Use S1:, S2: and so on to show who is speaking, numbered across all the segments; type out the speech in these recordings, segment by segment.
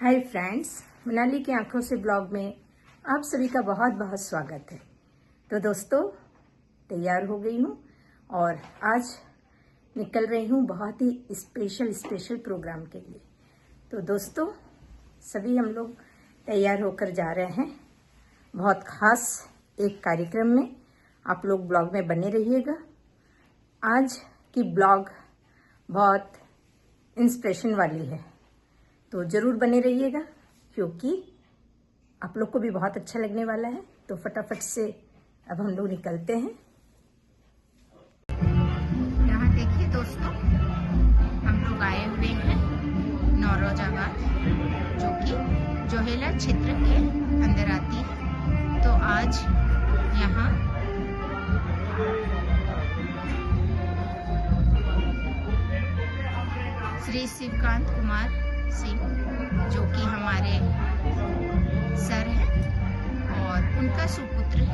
S1: Hi friends, Manali की आंखों से ब्लॉग में आप सभी का बहुत बहुत स्वागत है। तो दोस्तों, तैयार हो गई हूँ और आज निकल रही हूँ बहुत ही स्पेशल प्रोग्राम के लिए। तो दोस्तों, सभी हम लोग तैयार होकर जा रहे हैं बहुत खास एक कार्यक्रम में। आप लोग ब्लॉग में बने रहिएगा। आज की ब्लॉग बहुत इंस्पिरेशन वाली है, तो ज़रूर बने रहिएगा क्योंकि आप लोग को भी बहुत अच्छा लगने वाला है। तो फटाफट से अब हम लोग निकलते हैं। यहाँ देखिए दोस्तों, हम लोग आए हुए हैं नौरोजाबाद, जो कि जोहेला क्षेत्र के अंदर आती है। तो आज यहाँ श्री शिवकांत कुमार सिंह, जो कि हमारे सर हैं और उनका सुपुत्र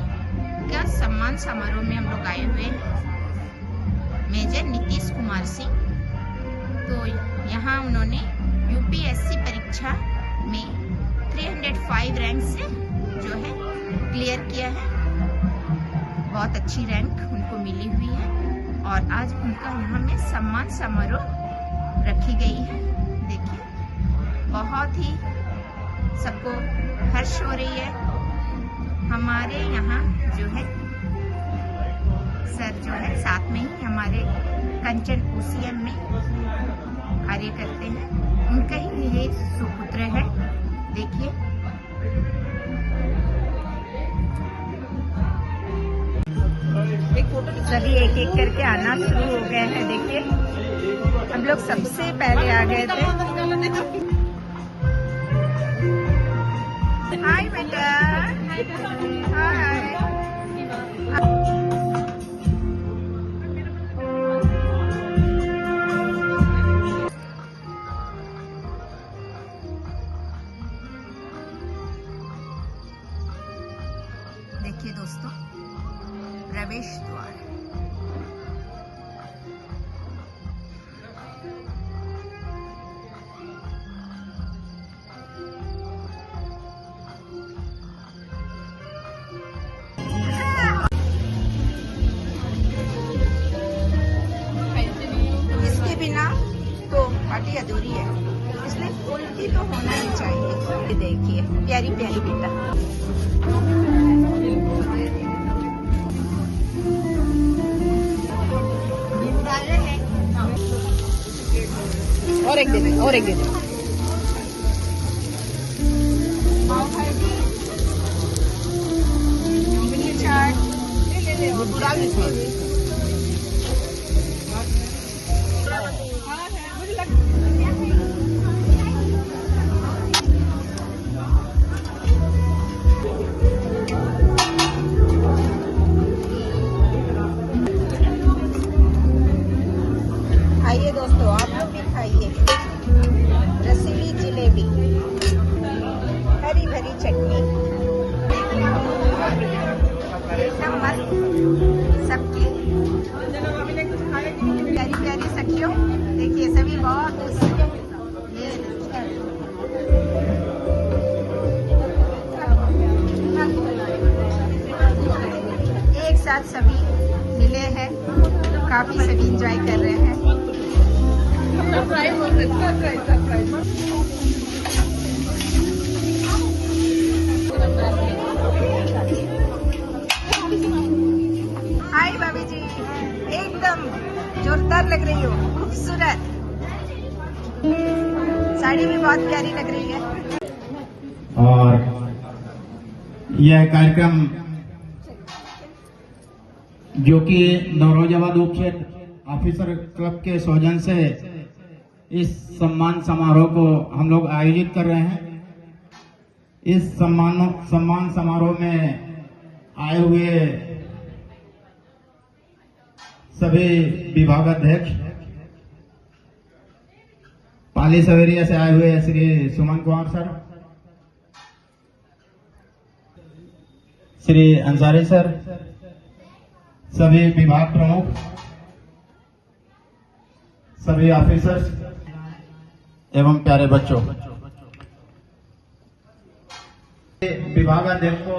S1: का सम्मान समारोह में हम लोग आए हुए हैं, मेजर नीतीश कुमार सिंह। तो यहाँ उन्होंने यूपीएससी परीक्षा में 305 रैंक से जो है क्लियर किया है। बहुत अच्छी रैंक उनको मिली हुई है और आज उनका यहाँ में सम्मान समारोह रखी गई है। देखिए, बहुत ही सबको हर्ष हो रही है। हमारे यहाँ जो है सर जो है साथ में ही हमारे कंचन ओसीएम में कार्य करते हैं, उनका ही ये सुपुत्र है। देखिए, सभी एक एक करके आना शुरू हो गए हैं। देखिए, हम लोग सबसे पहले आ गए थे। हाय बेटा, हाय। देखिए दोस्तों, प्रवेश द्वार। इसके बिना तो पार्टी अधूरी है, इसलिए फूल भी तो होना ही चाहिए। ये देखिए, प्यारी प्यारी बेटा। और एक दे दे, और एक दे दे। आइए दोस्तों, आप लोग भी खाइए रसीली जलेबी, हरी भरी चटनी, एकदम मस्त सबकी प्यारी प्यारी सखियों। देखिए, सभी बहुत खुश हैं। एक साथ सभी मिले हैं, काफी सभी एंजॉय कर रहे हैं। हाय भाभी जी, एकदम जोरदार लग रही हो, खूबसूरत। साड़ी भी बहुत प्यारी लग रही है।
S2: और यह कार्यक्रम जो कि नौरोजाबाद उप क्षेत्र ऑफिसर क्लब के सौजन्य से इस सम्मान समारोह को हम लोग आयोजित कर रहे हैं। इस सम्मान समारोह में आए हुए सभी विभागाध्यक्ष, पाली सवेरिया से आए हुए श्री सुमन कुमार सर, श्री अंसारी सर, सभी विभाग प्रमुख, सभी ऑफिसर्स एवं प्यारे बच्चों, विभागाध्यक्ष को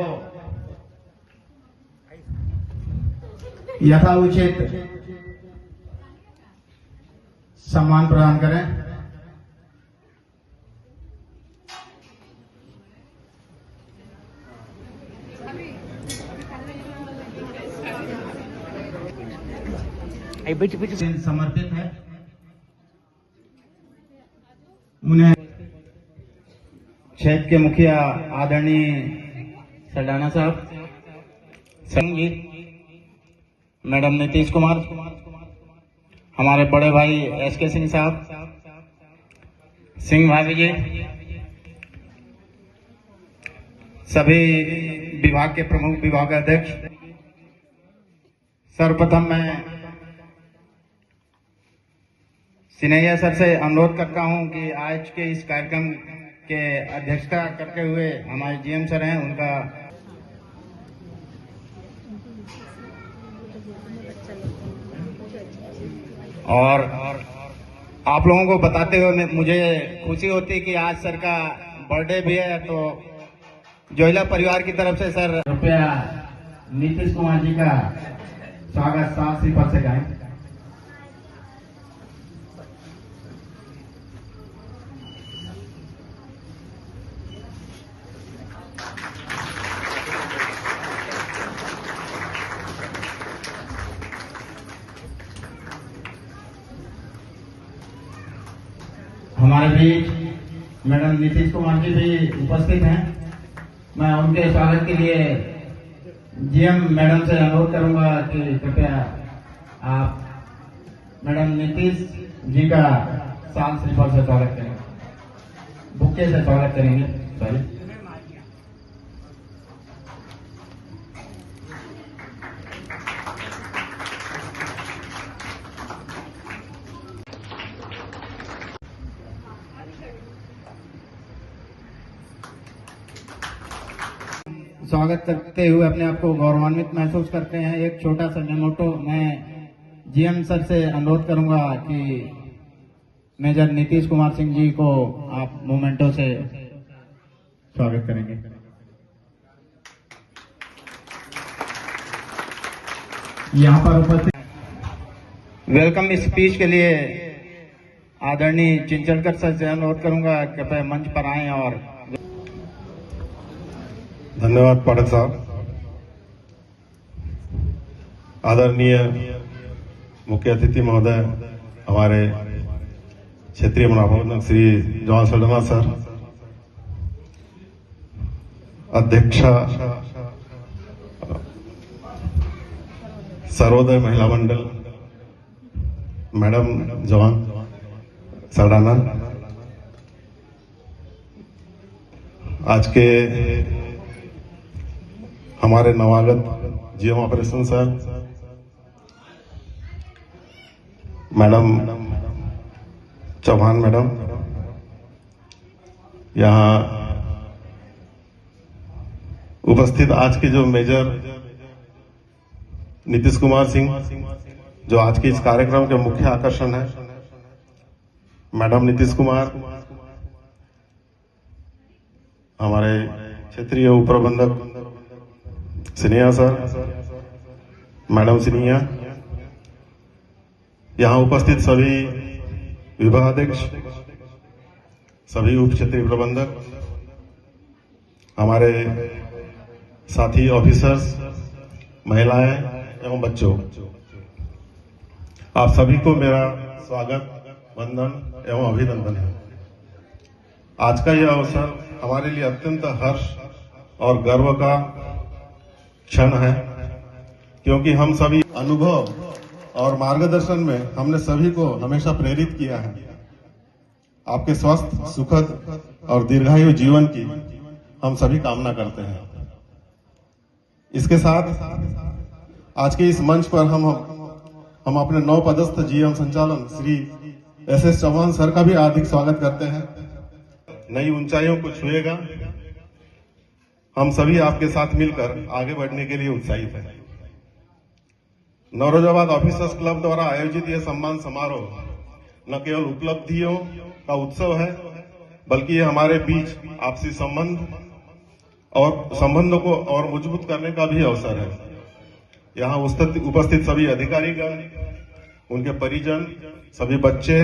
S2: यथाउचित सम्मान प्रदान करें। समर्पित है। उन्हें क्षेत्र के मुखिया आदरणीय सल्डाना साहब, सिंह जी, मैडम नीतीश कुमार, हमारे बड़े भाई SK सिंह साहब, सिंह भाभी जी, सभी विभाग के प्रमुख विभागाध्यक्ष। सर्वप्रथम मैं सिन्हैया सर से अनुरोध करता हूं कि आज के इस कार्यक्रम के अध्यक्षता करते हुए हमारे GM सर हैं, उनका और आप लोगों को बताते हुए मुझे खुशी होती है कि आज सर का बर्थडे भी है, तो जोइला परिवार की तरफ से सर कृपया नीतीश कुमार जी का स्वागत साफ सिफर से गाएं। हमारे बीच मैडम नीतीश कुमार जी भी उपस्थित हैं। मैं उनके स्वागत के लिए GM मैडम से अनुरोध करूंगा कि कृपया आप मैडम नीतीश जी का शाल श्रीफल से स्वागत करें, बुक्के से स्वागत करेंगे। सॉरी, स्वागत करते हुए अपने आप को गौरवान्वित महसूस करते हैं। एक छोटा सा मेमोटो मैं GM सर से अनुरोध करूंगा कि मेजर नीतीश कुमार सिंह जी को आप मोमेंटो से स्वागत करेंगे। यहाँ पर उपस्थित वेलकम स्पीच के लिए आदरणीय चिंचलकर सर से अनुरोध करूंगा, कृपया मंच पर आएं। और
S3: धन्यवाद पाठक साहब। आदरणीय मुख्य अतिथि महोदय, हमारे क्षेत्रीय मुनाफा श्री जवाहर सल्डाना सर, अध्यक्षा सर्वोदय महिला मंडल मैडम जवान सल्डाना, आज के हमारे नवागत GM operation sir, madam Chauhan madam, यहाँ उपस्थित आज के जो मेजर नीतीश कुमार सिंह, जो आज के इस कार्यक्रम के मुख्य आकर्षण है, मैडम नीतीश कुमार, हमारे क्षेत्रीय उप प्रबंधक सिन्हैया सर, मैडम सिन्हैया, यहाँ उपस्थित सभी विभागाध्यक्ष, सभी उप क्षेत्रीय प्रबंधक, हमारे साथी ऑफिसर्स, महिलाएं एवं बच्चों, आप सभी को मेरा स्वागत, वंदन एवं अभिनंदन है। आज का यह अवसर हमारे लिए अत्यंत हर्ष और गर्व का क्षण है, क्योंकि हम सभी अनुभव और मार्गदर्शन में हमने सभी को हमेशा प्रेरित किया है। आपके स्वस्थ, सुखद और दीर्घायु जीवन की हम सभी कामना करते हैं। इसके साथ आज के इस मंच पर हम अपने नवपदस्थ GM संचालन श्री SS चौहान सर का भी हार्दिक स्वागत करते हैं। नई ऊंचाइयों को छुएगा, हम सभी आपके साथ मिलकर आगे बढ़ने के लिए उत्साहित हैं। नौरोजाबाद ऑफिसर्स क्लब द्वारा आयोजित यह सम्मान समारोह न केवल उपलब्धियों का उत्सव है, बल्कि ये हमारे बीच आपसी संबंध और संबंधों को और मजबूत करने का भी अवसर है। यहाँ उपस्थित सभी अधिकारीगण, उनके परिजन, सभी बच्चे,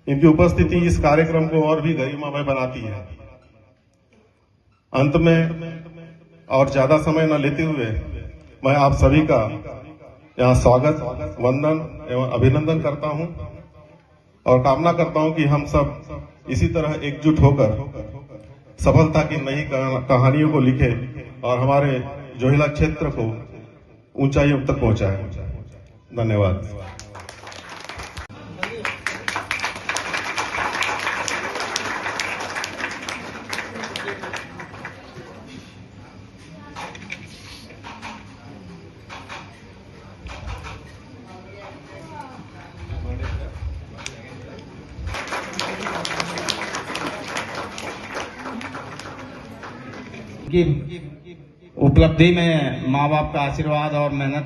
S3: इनकी उपस्थिति इस कार्यक्रम को और भी गरिमामय बनाती है। अंत में और ज्यादा समय न लेते हुए मैं आप सभी का यहाँ स्वागत, वंदन एवं अभिनंदन करता हूं और कामना करता हूं कि हम सब इसी तरह एकजुट होकर सफलता की नई कहानियों को लिखे और हमारे जोहिला क्षेत्र को ऊंचाइयों तक पहुंचाए। धन्यवाद।
S2: की उपलब्धि में माँ बाप का आशीर्वाद और मेहनत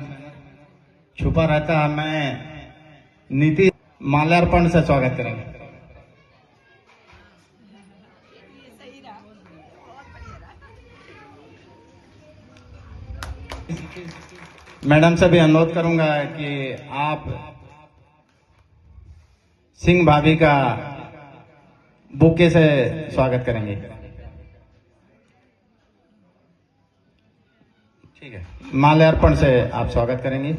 S2: छुपा रहता है। मैं नीति माल्यार्पण से स्वागत करेंगे। मैडम से भी अनुरोध करूंगा कि आप सिंह भाभी का बुके से स्वागत करेंगे। ठीक है, माल्यार्पण से आप स्वागत करेंगे।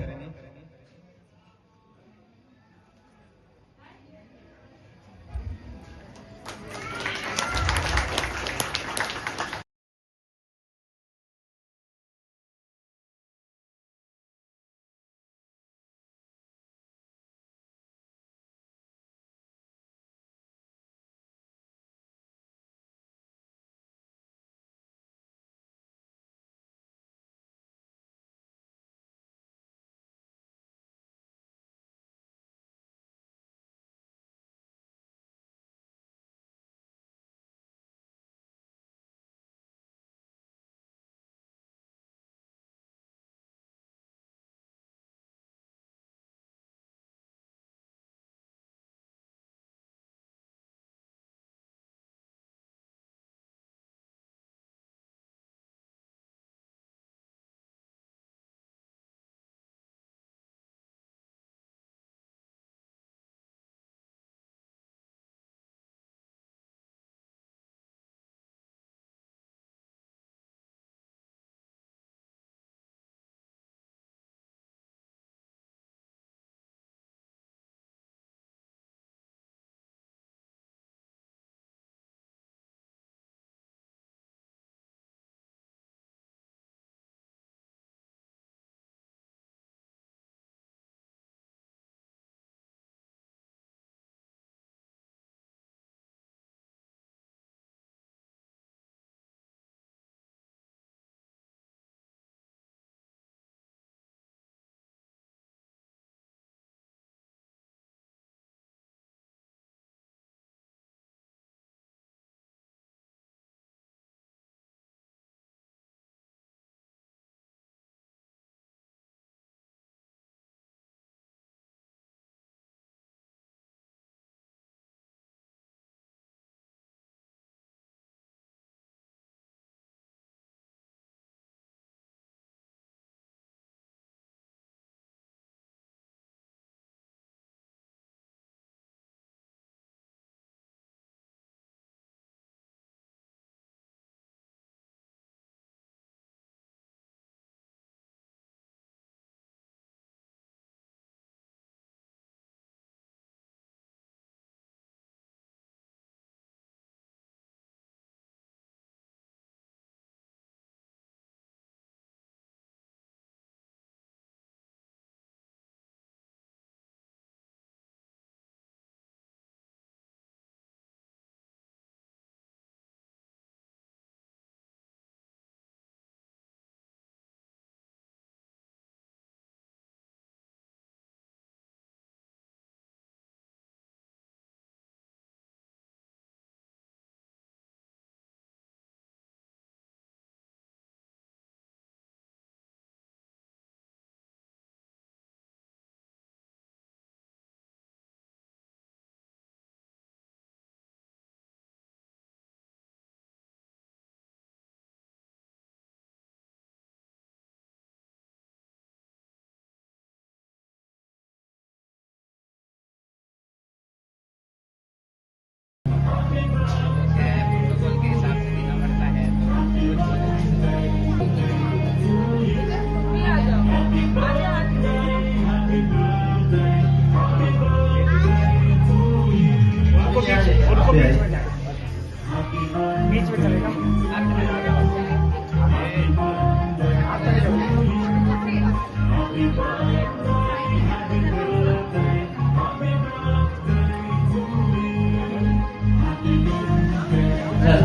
S3: Happy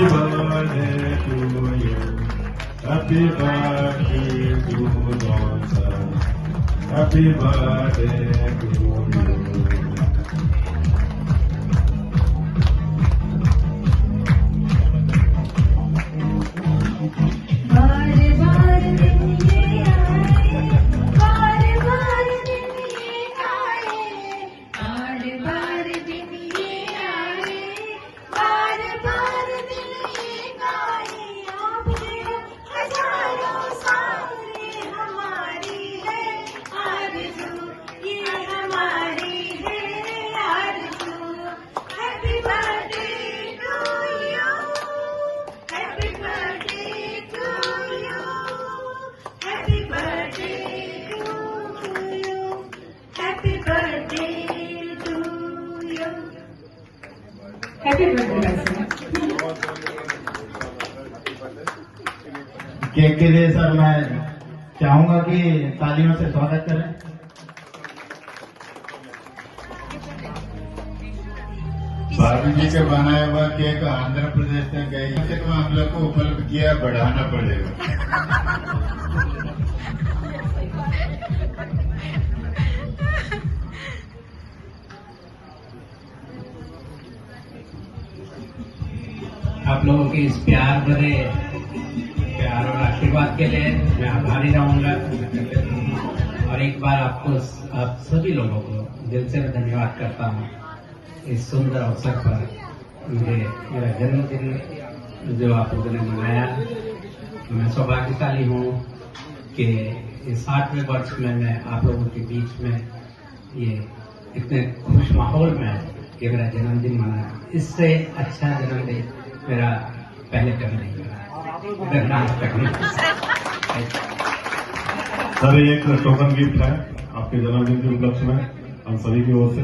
S3: birthday to you. Happy birthday to Johnson. Happy birthday to you.
S4: बार बार दिन ये आए, बार बार दिन ये आए, बार बार दिन ये आए, बार बार दिन ये गाए। आपके हजारों सारे हमारी है आरज़ू, ये हमारी है Arzoo. Happy birthday to you, happy birthday to you, happy birthday to you, happy birthday to you. Happy birthday
S2: cake के लिए सर मैं चाहूंगा कि तालियों से स्वागत करें।
S5: भाभी जी का बनाया हुआ केक आंध्र प्रदेश में गई तो हम लोग को उपलब्ध किया, बढ़ाना पड़ेगा।
S6: आप लोगों के इस प्यार और आशीर्वाद के लिए मैं आभारी रहूंगा। और एक बार आप सभी लोगों को दिल से धन्यवाद करता हूँ इस सुंदर अवसर पर मेरा जन्मदिन जो आप लोगों ने मनाया। मैं सौभाग्यशाली हूँ कि इस 60वें वर्ष में मैं आप लोगों के बीच में ये इतने खुश माहौल में ये मेरा जन्मदिन मनाया। इससे अच्छा जन्मदिन मेरा पहले कभी नहीं मिला, अगर आज तक नहीं।
S3: सर ये एक टोकन गिफ्ट है आपके जन्मदिन के उपलक्ष्य में हम सभी की ओर से।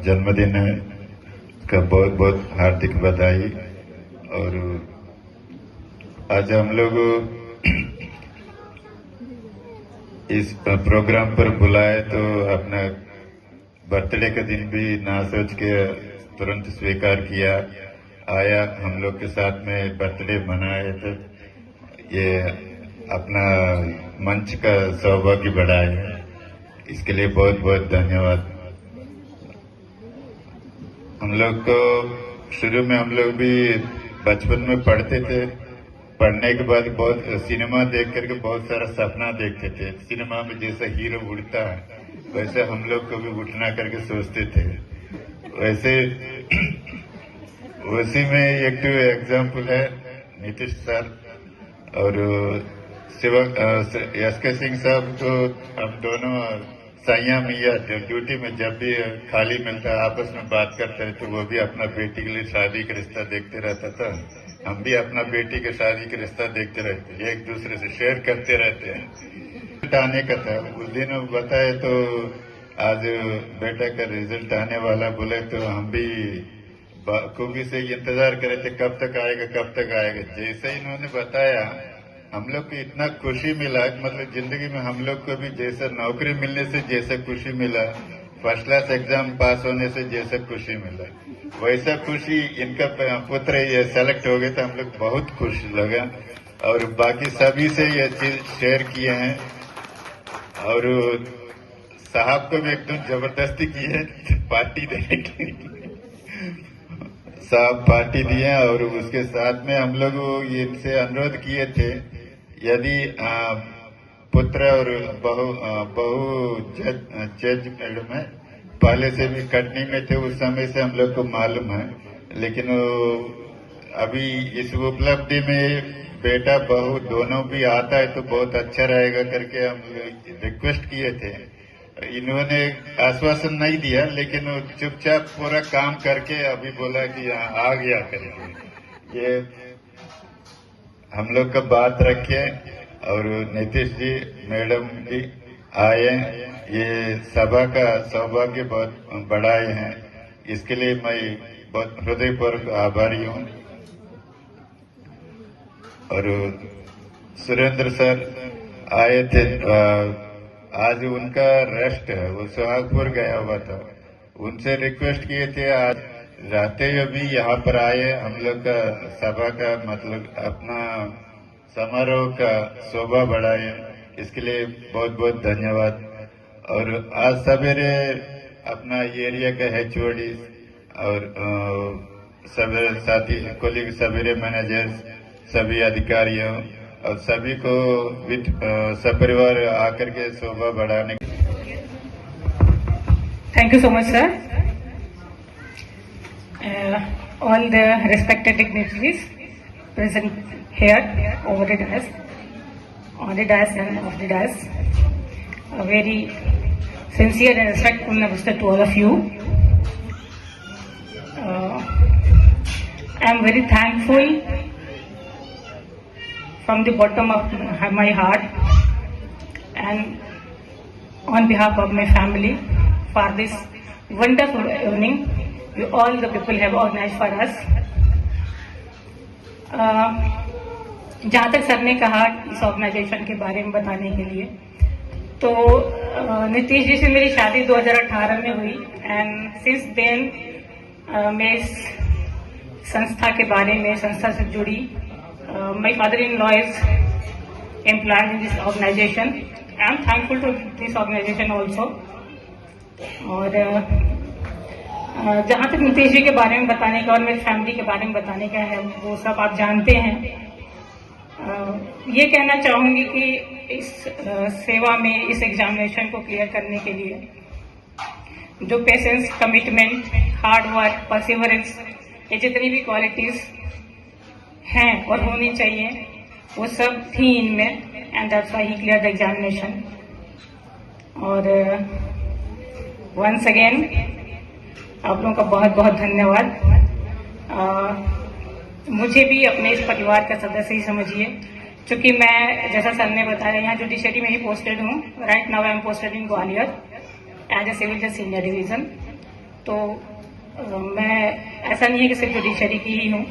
S5: जन्मदिन का बहुत बहुत हार्दिक बधाई। और आज हम लोग इस प्रोग्राम पर बुलाए तो अपना बर्थडे का दिन भी ना सोच के तुरंत स्वीकार किया, आया, हम लोग के साथ में बर्थडे मनाए। तो ये अपना मंच का सौभाग्य बढ़ाए है, इसके लिए बहुत बहुत धन्यवाद। हम लोग को शुरू में हम लोग भी बचपन में पढ़ते थे, पढ़ने के बाद बहुत सिनेमा देख करके बहुत सारा सपना देखते थे। सिनेमा में जैसा हीरो उड़ता है वैसे हम लोग को भी उठना करके सोचते थे। वैसे उसी में एक तो एग्जाम्पल है नीतीश सर और एस.के. सिंह साहब, तो हम दोनों साइया मियाँ ड्यूटी में जब भी खाली मिलता आपस में बात करते रहे, तो वो भी अपना बेटी के लिए शादी का रिश्ता देखते रहता था, हम भी अपना बेटी के शादी का रिश्ता देखते रहते, एक दूसरे से शेयर करते रहते हैं। आने का था उस दिन बताए तो आज बेटा का रिजल्ट आने वाला, बोले तो हम भी खूबी से इंतजार कर रहे थे कब तक आएगा कब तक आएगा। जैसे ही इन्होंने बताया हम लोग को इतना खुशी मिला, मतलब जिंदगी में हम लोग को भी जैसा नौकरी मिलने से जैसा खुशी मिला, फर्स्ट क्लास एग्जाम पास होने से जैसा खुशी मिला, वैसा खुशी इनका पुत्र ये सेलेक्ट हो गया था। हम लोग बहुत खुश लगा और बाकी सभी से ये चीज शेयर किए हैं। और साहब को भी एकदम जबरदस्ती की है पार्टी देने की, साहब पार्टी दिए। और उसके साथ में हम लोग इनसे अनुरोध किए थे यदि पुत्र और बहू जज मैडम है पहले से भी कटनी में थे, उस समय से हम लोग को मालूम है, लेकिन अभी इस उपलब्धि में बेटा बहू दोनों भी आता है तो बहुत अच्छा रहेगा करके हम रिक्वेस्ट किए थे। इन्होंने आश्वासन नहीं दिया, लेकिन चुपचाप पूरा काम करके अभी बोला कि आ गया करेंगे। ये हम लोग का बात रखे और नीतीश जी मैडम भी आए, ये सभा का सौभाग्य बहुत बढ़ाए हैं, इसके लिए मैं बहुत हृदयपूर्वक आभारी हूँ। और सुरेंद्र सर आए थे, आज उनका रेस्ट है, वो सुहागपुर गया हुआ था, उनसे रिक्वेस्ट किए थे आज रहते हुए भी यहाँ पर आए, हम लोग का सभा का मतलब अपना समारोह का शोभा बढ़ाए, इसके लिए बहुत बहुत धन्यवाद। और आज सवेरे अपना एरिया का HOD और सवेरे साथी कोलिग सवेरे मैनेजर्स सभी अधिकारियों और सभी को सपरिवार आकर के शोभा बढ़ाने।
S7: Thank you so much, sir. All the respected dignitaries present here over the dais, on the dais and off the dais. A very sincere and respectful namaste to all of you. I am very thankful from the bottom of my heart and on behalf of my family for this wonderful evening you all the people have organized for us. जहाँ तक sir ने कहा इस organisation के बारे में बताने के लिए, तो नीतीश जी से मेरी शादी 2018 में हुई एंड सिंस देन मैं इस संस्था के बारे में संस्था से जुड़ी। My father-in-law is employed in this organization. I am thankful to this organization also. और जहाँ तक नीतीश जी के बारे में बताने का और मेरी फैमिली के बारे में बताने का है वो सब आप जानते हैं। ये कहना चाहूंगी कि इस सेवा में इस एग्जामिनेशन को क्लियर करने के लिए जो patience, commitment, hard work, perseverance, ये जितनी भी क्वालिटीज हैं और होनी चाहिए वो सब थी इनमें and that's why he clear the examination. और वंस अगेन आप लोगों का बहुत बहुत धन्यवाद। मुझे भी अपने इस परिवार का सदस्य ही समझिए, क्योंकि मैं जैसा सर ने बताया यहाँ जुडिशरी में ही पोस्टेड हूँ। Right now I am posted in Gwalior as a civil जज सीनियर डिवीजन तो मैं ऐसा नहीं है कि सिर्फ जुडिशरी की ही हूँ,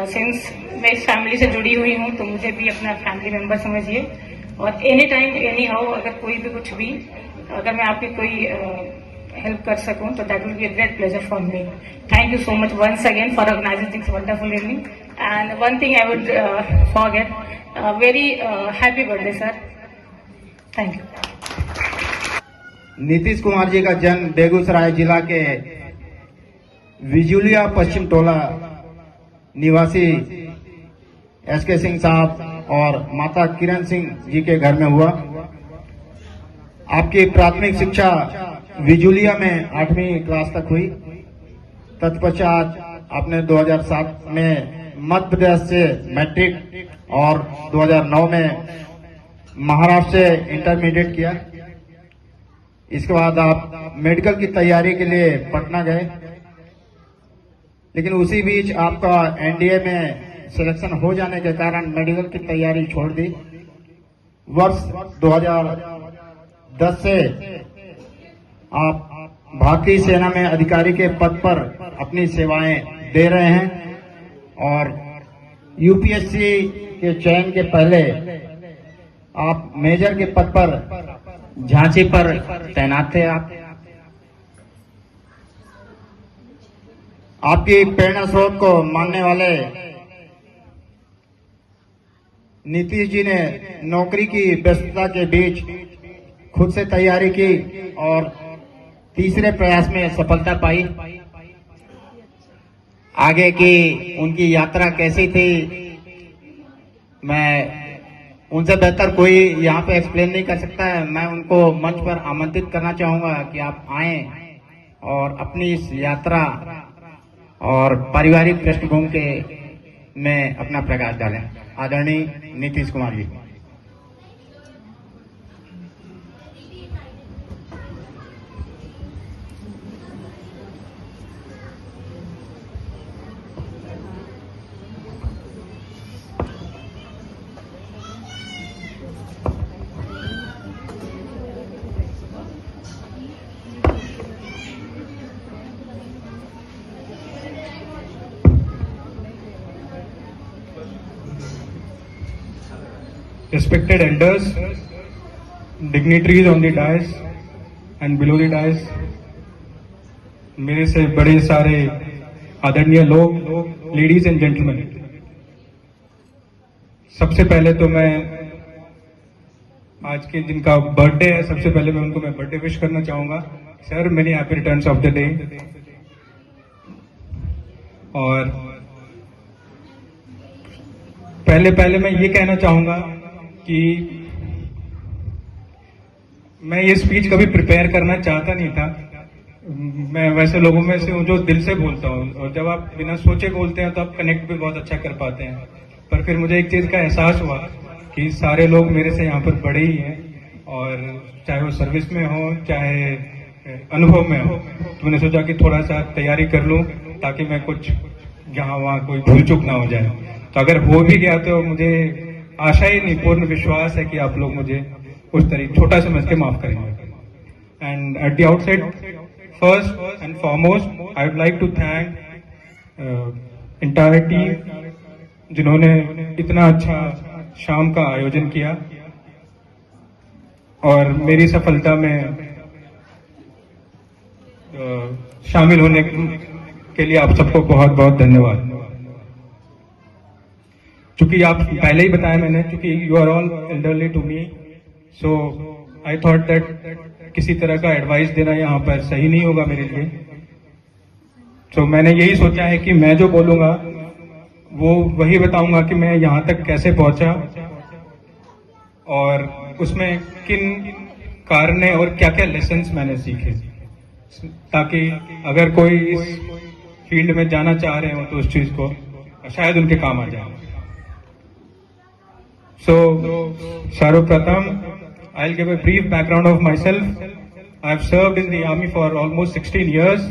S7: सिंस मैं इस फैमिली से जुड़ी हुई हूँ तो मुझे भी अपना फैमिली मेंबर समझिए। और एनी टाइम एनी हाउ अगर कोई भी कुछ भी, अगर मैं आपकी कोई हेल्प कर सकूं तो that will be a great pleasure for me. Thank you so much once again for organising this wonderful evening. And one thing I would forget, very happy birthday sir. Thank you.
S2: Nitish Kumar ji का जन्म बेगूसराय जिला के विजुलिया पश्चिम टोला निवासी SK Singh साहब और माता किरण सिंह जी के घर में हुआ। आपकी प्राथमिक शिक्षा विजुलिया में 8वीं क्लास तक हुई। तत्पश्चात आपने 2007 में मध्य प्रदेश से मैट्रिक और 2009 में महाराष्ट्र से इंटरमीडिएट किया। इसके बाद आप मेडिकल की तैयारी के लिए पटना गए, लेकिन उसी बीच आपका एनडीए में सिलेक्शन हो जाने के कारण मेडिकल की तैयारी छोड़ दी। वर्ष 2010 से आप भारतीय सेना में अधिकारी के पद पर अपनी सेवाएं दे रहे हैं और यूपीएससी के चयन के पहले आप मेजर के पद पर झांसी पर तैनात थे। आपकी प्रेरणा स्रोत को मानने वाले नीतीश जी ने नौकरी की व्यस्तता के बीच खुद से तैयारी की और तीसरे प्रयास में सफलता पाई। आगे की उनकी यात्रा कैसी थी, मैं उनसे बेहतर कोई यहाँ पे एक्सप्लेन नहीं कर सकता है। मैं उनको मंच पर आमंत्रित करना चाहूंगा कि आप आएं और अपनी इस यात्रा और पारिवारिक पृष्ठभूमि के में अपना प्रकाश डालें। आदरणीय नीतीश कुमार जी।
S8: Respected elders, dignitaries on the dais and below the dais, मेरे से बड़े सारे आदरणीय लोग, लेडीज एंड जेंटलमैन, सबसे पहले तो मैं आज के जिनका बर्थडे है, सबसे पहले मैं उनको बर्थडे विश करना चाहूंगा। Sir, many happy returns of the day. और पहले मैं ये कहना चाहूंगा कि मैं ये स्पीच कभी प्रिपेयर करना चाहता नहीं था। मैं वैसे लोगों में से हूँ जो दिल से बोलता हूँ, और जब आप बिना सोचे बोलते हैं तो आप कनेक्ट भी बहुत अच्छा कर पाते हैं। पर फिर मुझे एक चीज का एहसास हुआ कि सारे लोग मेरे से यहाँ पर बड़े ही हैं, और चाहे वो सर्विस में हो चाहे अनुभव में हो, तो मैंने सोचा कि थोड़ा सा तैयारी कर लूँ ताकि मैं कुछ यहाँ वहाँ कोई भूल चूक ना हो जाए। तो अगर हो भी गया तो मुझे आशा ही नहीं, पूर्ण विश्वास है कि आप लोग मुझे उस तरीके छोटा समझ के माफ करेंगे। And at the outset, first and foremost, I would like to thank entire team जिन्होंने इतना अच्छा शाम का आयोजन किया, और मेरी सफलता में शामिल होने के लिए आप सबको बहुत बहुत धन्यवाद। चूंकि आप पहले ही बताया मैंने, चूंकि you are all elderly to me, so I thought that किसी तरह का एडवाइस देना यहाँ पर सही नहीं होगा मेरे लिए। तो मैंने यही सोचा है कि मैं जो बोलूंगा वो वही बताऊंगा कि मैं यहाँ तक कैसे पहुंचा और उसमें किन कारण और क्या क्या लेसन्स मैंने सीखे, ताकि अगर कोई इस फील्ड में जाना चाह रहे हो तो उस चीज को शायद उनके काम आ जाए। So, सर्वप्रथम, I'll give a brief background of myself. I've served in the army for almost 16 years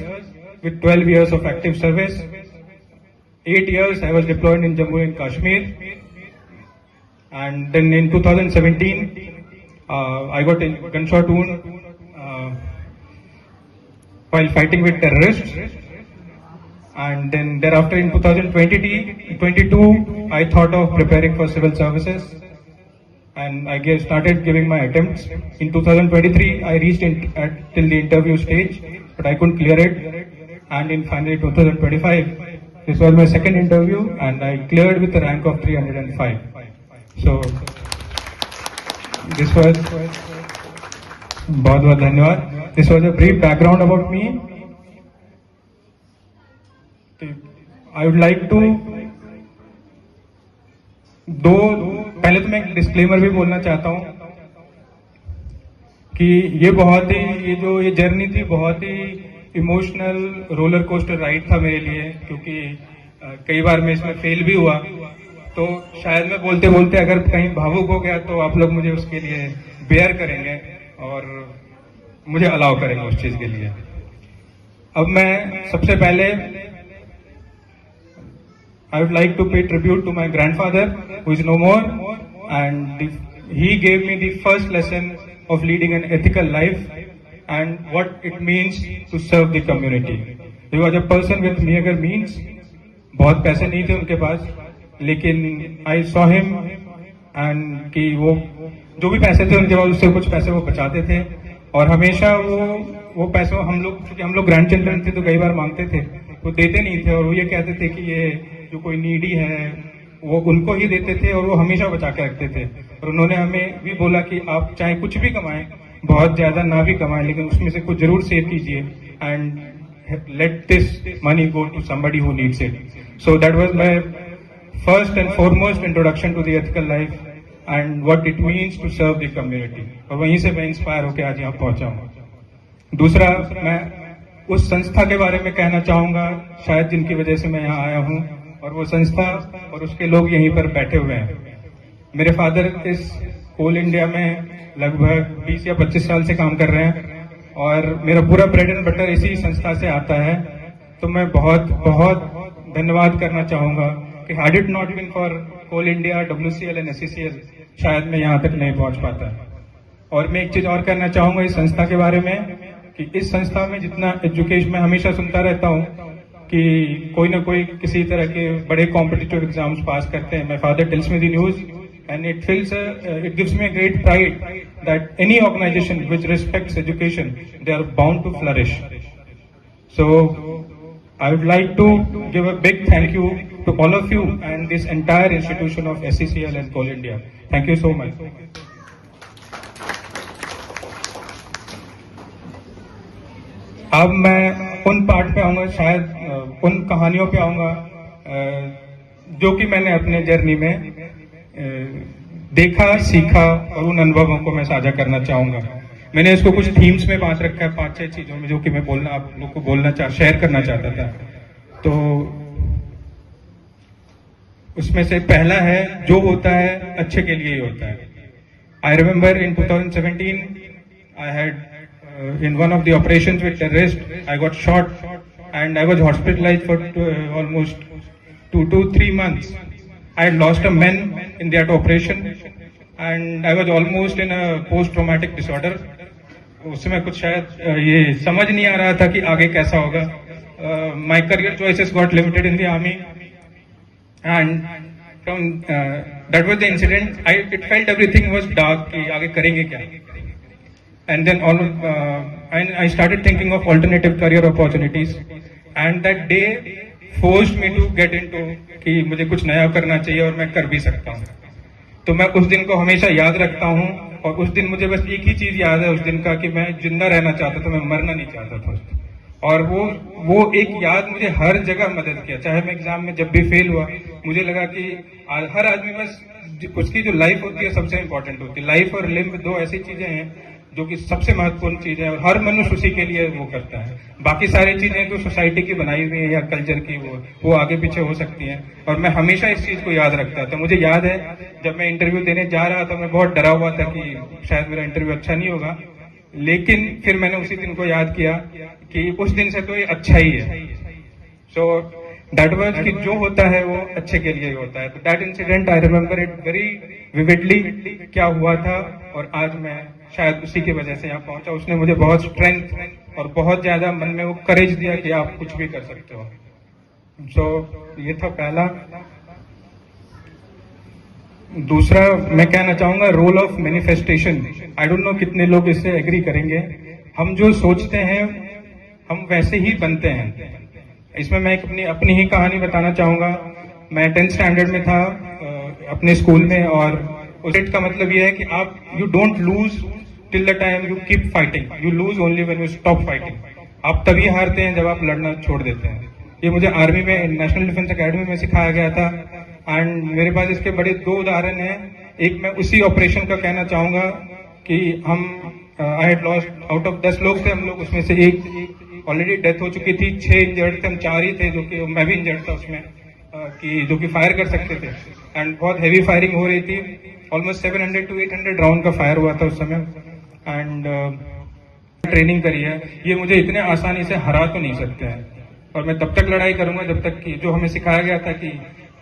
S8: with 12 years of active service. 8 years I was deployed in Jammu and Kashmir, and then in 2017 I got a gunshot wound while fighting with terrorists. And then thereafter in 2022, I thought of preparing for civil services, and I started giving my attempts. In 2023, I reached till the interview stage, but I couldn't clear it. And in finally 2025, this was my second interview, and I cleared with a rank of 305. So this was बहुत बहुत धन्यवाद. This was a brief background about me. I would like to पहले तो मैं एक disclaimer भी बोलना चाहता हूं कि ये जर्नी थी बहुत ही इमोशनल रोलर कोस्टर राइड था मेरे लिए, क्योंकि कई बार मैं इसमें फेल भी हुआ. तो शायद मैं बोलते बोलते अगर कहीं भावुक हो गया तो आप लोग मुझे उसके लिए बेयर करेंगे और मुझे अलाउ करेंगे उस चीज के लिए. अब मैं सबसे पहले I would like to pay tribute to my grandfather, who is no more, and he gave me the first lesson of leading an ethical life and what it means to serve the community. He was a person with meager means. बहुत पैसे नहीं थे उनके पास, लेकिन I saw him and कि वो जो भी पैसे थे उनके पास उससे कुछ पैसे वो बचाते थे, और हमेशा वो पैसे हम लोग ग्रैंड चिल्ड्रन थे तो कई बार मांगते थे, वो देते नहीं थे, और वो ये कहते थे कि ये जो कोई नीडी है वो उनको ही देते थे, और वो हमेशा बचा के रखते थे. और उन्होंने हमें भी बोला कि आप चाहे कुछ भी कमाएं, बहुत ज्यादा ना भी कमाएं, लेकिन उसमें से कुछ जरूर सेव कीजिए and let this money go to somebody who needs it. So that was my first and foremost introduction to the ethical life and what it means to serve the community. और वहीं से मैं inspire होकर आज यहाँ पहुंचा हूँ. दूसरा, मैं उस संस्था के बारे में कहना चाहूंगा शायद जिनकी वजह से मैं यहाँ आया हूँ, और वो संस्था और उसके लोग यहीं पर बैठे हुए हैं. मेरे फादर इस कोल इंडिया में लगभग 20 या 25 साल से काम कर रहे हैं, और मेरा पूरा ब्रेड एंड बटर इसी संस्था से आता है. तो मैं बहुत बहुत धन्यवाद करना चाहूंगा कि had it not been for Coal India, WCL and SCCL, शायद मैं यहाँ तक नहीं पहुंच पाता. और मैं एक चीज और कहना चाहूंगा इस संस्था के बारे में कि इस संस्था में जितना एजुकेशन, मैं हमेशा सुनता रहता हूँ कि कोई ना कोई किसी तरह के बड़े कॉम्पिटिटिव एग्जाम्स पास करते हैं. My father tells me the news and it gives me a great pride that any organisation which respects education, they are bound to flourish. So I would like to give a big thank you to all of you and this entire institution of SCCL and Coal India. Thank you so much. अब मैं उन part पे आऊंगा, शायद उन कहानियों पे आऊंगा जो कि मैंने अपने जर्नी में देखा, सीखा, और उन अनुभवों को मैं साझा करना चाहूंगा. मैंने इसको कुछ थीम्स में बांट रखा है, 5-6 चीजों में, जो कि मैं आप लोग को शेयर करना चाहता था. तो उसमें से पहला है, जो होता है अच्छे के लिए ही होता है. I remember in 2017 I had in one of the operations with terrorists, I got shot and I was hospitalized for almost 2 to 3 months. I had lost a man in that operation and I was almost in a post-traumatic disorder. उसमें कुछ शायद ये समझ नहीं आ रहा था कि आगे कैसा होगा. My career choices got limited in the army, and from that was the incident. It felt everything was dark कि आगे करेंगे क्या. And then I started thinking of alternative career opportunities, and that day forced me to get into कि मुझे कुछ नया करना चाहिए और मैं कर भी सकता हूँ. तो मैं उस दिन को हमेशा याद रखता हूँ, और उस दिन मुझे बस एक ही चीज याद है उस दिन का कि मैं जिंदा रहना चाहता था, मैं मरना नहीं चाहता था. और वो एक याद मुझे हर जगह मदद किया. चाहे मैं एग्जाम में जब भी फेल हुआ, मुझे लगा कि हर आदमी बस उसकी जो लाइफ होती है सबसे इंपॉर्टेंट होती है. लाइफ और लिम्ब 2 ऐसी चीजें हैं जो कि सबसे महत्वपूर्ण चीज है, और हर मनुष्य उसी के लिए वो करता है. बाकी सारी चीजें तो सोसाइटी की बनाई हुई है या कल्चर की, वो आगे पीछे हो सकती हैं. और मैं हमेशा इस चीज को याद रखता था. मुझे याद है जब मैं इंटरव्यू देने जा रहा था, मैं बहुत डरा हुआ था कि शायद मेरा इंटरव्यू अच्छा नहीं होगा, लेकिन फिर मैंने उसी दिन को याद किया कि उस दिन से तो ये अच्छा ही है. सो दैट वाज कि जो होता है वो अच्छे के लिए होता है. तो that incident I remember it very vividly, क्या हुआ था, और आज मैं शायद उसी की वजह से यहाँ पहुंचा. उसने मुझे बहुत स्ट्रेंथ और बहुत ज्यादा मन में वो करेज दिया कि आप कुछ भी कर सकते हो। सो ये था पहला। दूसरा मैं कहना चाहूंगा role of manifestation. I don't know कितने लोग इससे एग्री करेंगे। हम जो सोचते हैं हम वैसे ही बनते हैं। इसमें मैं एक अपनी ही कहानी बताना चाहूंगा। मैं 10th स्टैंडर्ड में था अपने स्कूल में, और उस का मतलब यह है कि आप you don't lose till the time you keep fighting, you lose only when you stop fighting. आप तभी हारते हैं जब आप लड़ना छोड़ देते हैं। ये मुझे आर्मी में नेशनल डिफेंस एकेडमी में सिखाया गया था, एंड मेरे पास इसके बड़े 2 उदाहरण हैं। एक मैं उसी ऑपरेशन का कहना चाहूंगा कि हम I had lost out of 10 लोग थे हम लोग, उसमें से एक ऑलरेडी डेथ हो चुकी थी, 6 इंजर्ड थे, हम 4 ही थे, जो कि मैं भी इंजर्ड था उसमें, कि जो कि फायर कर सकते थे। एंड बहुत हैवी फायरिंग हो रही थी, ऑलमोस्ट 700 to 800 राउंड का फायर हुआ था उस समय। एंड ट्रेनिंग करी है, ये मुझे इतने आसानी से हरा तो नहीं सकते हैं, और मैं तब तक लड़ाई करूंगा जब तक कि जो हमें सिखाया गया था कि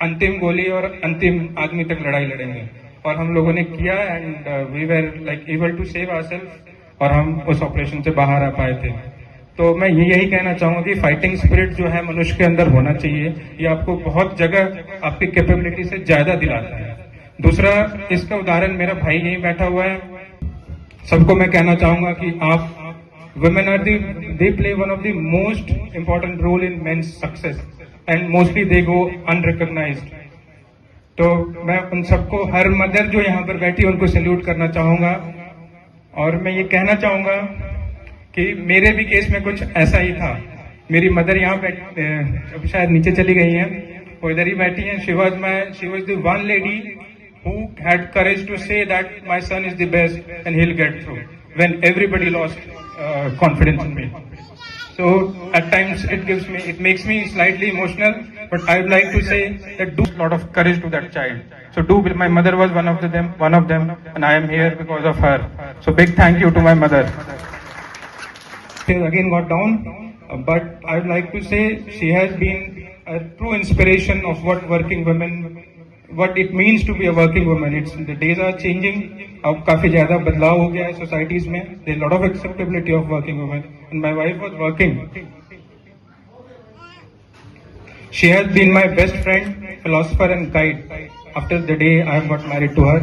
S8: अंतिम गोली और अंतिम आदमी तक लड़ाई लड़ेंगे, और हम लोगों ने किया। And we were like able to save ourselves, और हम उस ऑपरेशन से बाहर आ पाए थे। तो मैं यही कहना चाहूंगा कि फाइटिंग स्पिरिट जो है मनुष्य के अंदर होना चाहिए। ये आपको बहुत जगह आपकी कैपेबिलिटी से ज्यादा दिलाता है। दूसरा इसका उदाहरण मेरा भाई यहीं बैठा हुआ है। सबको मैं कहना चाहूंगा कि आप women are they play one of the most important role in men's success, and mostly they go unrecognized. तो मैं उन सबको, हर मदर जो यहाँ पर बैठी है उनको सैल्यूट करना चाहूंगा। और मैं ये कहना चाहूंगा कि मेरे भी केस में कुछ ऐसा ही था। मेरी मदर यहाँ अब शायद नीचे चली गई हैं, वो इधर ही बैठी हैं। She was the one lady who had courage to say that my son is the best and he'll get through when everybody lost confidence in me. So at times it makes me slightly emotional, but I would like to say that do a lot of courage to that child. So my mother was one of them, and I am here because of her. So big thank you to my mother. She again got down, but I would like to say she has been a true inspiration of what it means to be a working woman. The days are changing. अब काफी ज्यादा बदलाव हो गया है societies में. There is a lot of acceptability of working women, and my wife was working. She has been my best friend, philosopher and guide after the day I have got married to her.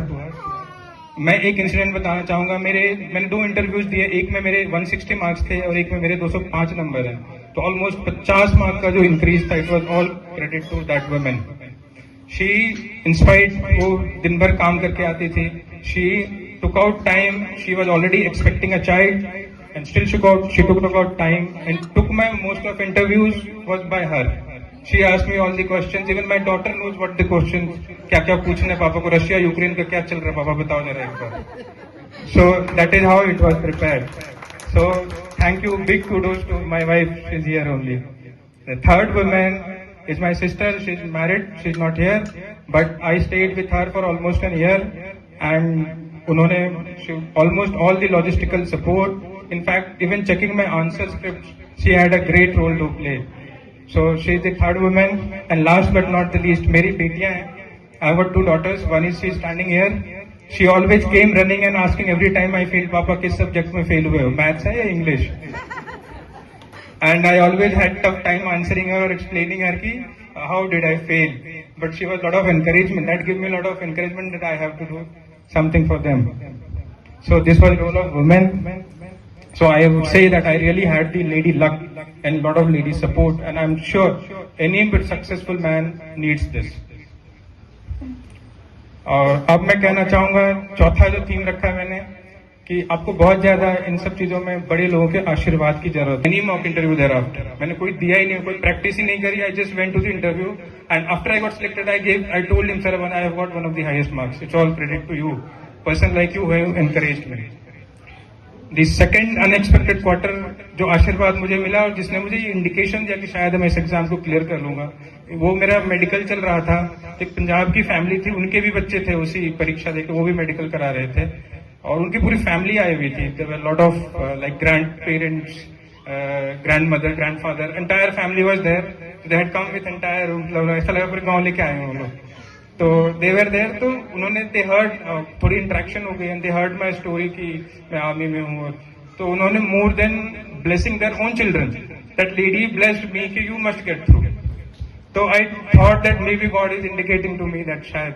S8: मैं एक incident बताना चाहूंगा। मैंने 2 interviews दिए, एक में मेरे 160 marks थे और एक में मेरे 205 नंबर हैं। तो ऑलमोस्ट 50 मार्क का जो इंक्रीज था, it was all credit to that woman. She inspired, वो दिन भर काम करके आती थी। She took out time, she was already expecting a child and still she took out time and took my most of interviews was by her. She asked me all the questions. Even my daughter knows what the questions, क्या क्या पूछने पापा को, Russia Ukraine का क्या चल रहा है पापा बताओ जरा एक बार। So that is how it was prepared. So thank you, big kudos to my wife. She's here only. The third woman is my sister. She's married. She's not here, but I stayed with her for almost a year, and उन्होंने almost all the logistical support. In fact, even checking my answer scripts, she had a great role to play. So she is the third woman, and last but not the least, मेरी बेटियां हैं. I have got 2 daughters. One is she standing here. She always came running and asking every time I failed, पापा किस subject में fail हुए हो, maths है या English? And I always had tough time answering her or explaining her कि how did I fail. But she was a lot of encouragement. That gave me a lot of encouragement that I have to do something for them. So this was the role of women. So I would say that I really had the lady luck and lot of lady support, and I'm sure any but successful man needs this. और अब मैं कहना चाहूंगा, चौथा जो theme रखा है मैंने, कि आपको बहुत ज्यादा इन सब चीजों में बड़े लोगों के आशीर्वाद की जरूरत है। Any mock interview thereafter, मैंने कोई दिया ही नहीं, कोई प्रैक्टिस ही नहीं करी। I just went to the interview, and after I got selected I told him, sir I have got one of the highest marks, it's all credit to you, person like you have encouraged me. The second unexpected quarter जो आशीर्वाद मुझे मिला, और जिसने मुझे ये indication दिया कि शायद मैं इस एग्जाम को क्लियर कर लूंगा, वो मेरा मेडिकल चल रहा था। एक पंजाब की फैमिली थी, उनके भी बच्चे थे उसी परीक्षा देके, वो भी मेडिकल करा रहे थे, और उनकी पूरी फैमिली आई हुई थी। There were lot of like grandparents, grandmother, grandfather, entire family was there. They had come with entire, ऐसा लगा पूरे गाँव लेके आए हैं वो लोग। तो दे वर देयर, तो उन्होंने दे हर्ड, थोड़ी इंटरेक्शन हो गई, and they heard my story कि मैं आर्मी में हूँ। तो उन्होंने more than blessing their own children. That lady blessed me कि you must get through. So I thought that maybe God is indicating to me that शायद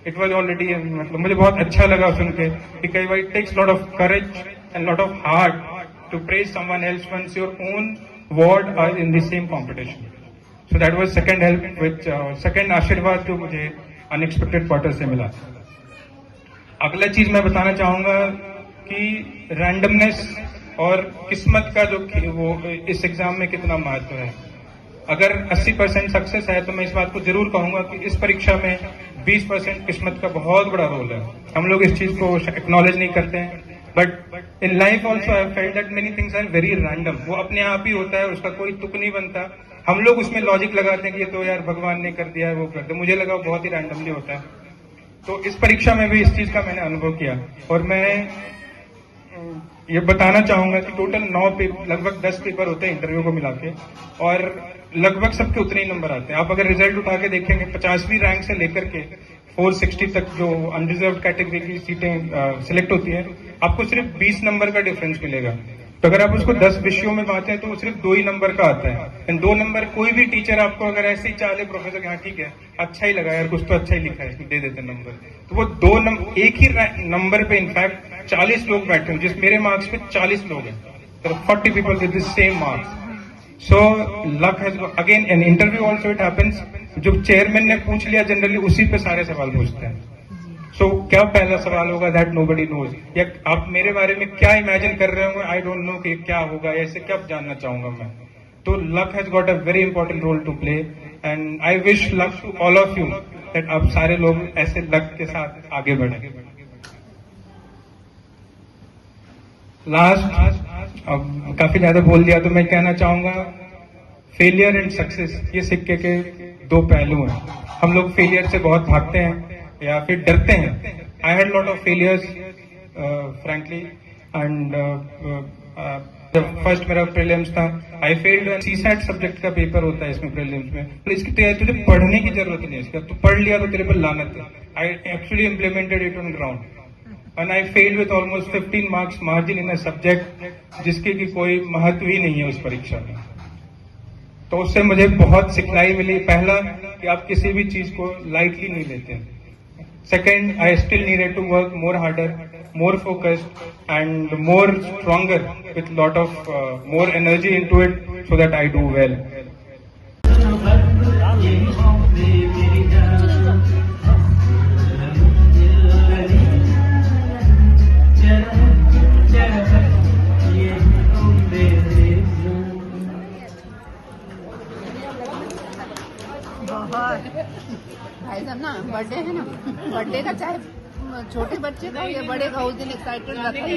S8: it was already, मतलब मुझे बहुत अच्छा लगा सुन के कि कई बार it takes lot of courage and lot of heart to praise someone else once your own ward are in the same competition. So that was second help, which second आशीर्वाद जो मुझे अनएक्सपेक्टेड क्वार्टर से मिला. अगला चीज मैं बताना चाहूंगा कि रैंडमनेस और किस्मत का जो वो इस एग्जाम में कितना महत्व है. अगर 80% सक्सेस है तो मैं इस बात को जरूर कहूंगा कि इस परीक्षा में 20% किस्मत का बहुत बड़ा रोल है. हम लोग इस चीज को एक्नॉलेज नहीं करते हैं, but in life also I felt that many things are very random. वो अपने आप ही होता है, उसका कोई तुक नहीं बनता. हम लोग उसमें लॉजिक लगाते हैं कि ये तो यार भगवान ने कर दिया है, वो कर दिया. मुझे लगा बहुत ही रैंडमली होता है. तो इस परीक्षा में भी इस चीज का मैंने अनुभव किया. और मैं ये बताना चाहूंगा कि टोटल 9 लगभग 10 पेपर होते हैं इंटरव्यू को मिला के, और लगभग सबके उतने ही नंबर आते हैं. आप अगर रिजल्ट उठा के देखेंगे 50वीं रैंक से लेकर के 460 तक जो अनरिजर्व कैटेगरी की सीटें सिलेक्ट होती हैं, आपको सिर्फ 20 नंबर का डिफरेंस मिलेगा. तो अगर आप उसको 10 विषयों में बांटे हैं तो वो सिर्फ 2 ही नंबर का आता है. इन 2 नंबर कोई भी टीचर आपको अगर ऐसे ही चाले प्रोफेसर, हाँ ठीक है अच्छा ही लगा यार, कुछ तो अच्छा ही लिखा है, इसमें दे देते नंबर. तो वो 2 नंबर, एक ही नंबर पे इनफैक्ट 40 लोग बैठे हैं, जिस मेरे मार्क्स पे 40 लोग हैं. तो 40 people with the same marks. So luck has again in interview also it happens. जो चेयरमैन ने पूछ लिया जनरली उसी पे सारे सवाल पूछते हैं. सो क्या पहला सवाल होगा, दैट नोबडी नोज. या आप मेरे बारे में क्या इमेजिन कर रहे होंगे, आई डोंट नो कि क्या होगा, ऐसे क्या जानना चाहूंगा मैं. तो luck has got a very important role to play, and I wish luck to all of you that आप सारे लोग ऐसे लक के साथ आगे बढ़े. लास्ट, अब काफी ज्यादा बोल दिया तो मैं कहना चाहूंगा, फेलियर एंड सक्सेस ये सिक्के के 2 पहलू हैं. हम लोग फेलियर से बहुत भागते हैं या फिर डरते हैं. I had lot of failures frankly, and first मेरा प्रीलिम्स था, आई फेल्ड. सीसैट सब्जेक्ट का पेपर होता है इसमें प्रीलिम्स में, तो इसकी तैयारी तुझे पढ़ने की जरूरत नहीं है. इसका तू पढ़ लिया तो तेरे पर लानत है. I actually implemented it on ground, and I failed with almost 15 marks margin in a subject जिसके की कोई महत्व ही नहीं है उस परीक्षा में. तो उससे मुझे बहुत सिखलाई मिली. पहला कि आप किसी भी चीज को लाइटली नहीं लेते. Second, I still needed to work more harder, more focused, and more stronger with lot of more energy into it so that I do well.
S9: भाई साहब ना बर्थडे है ना, बर्थडे का चाहे छोटे बच्चे का या बड़े का उस दिन एक्साइटेड रहता है.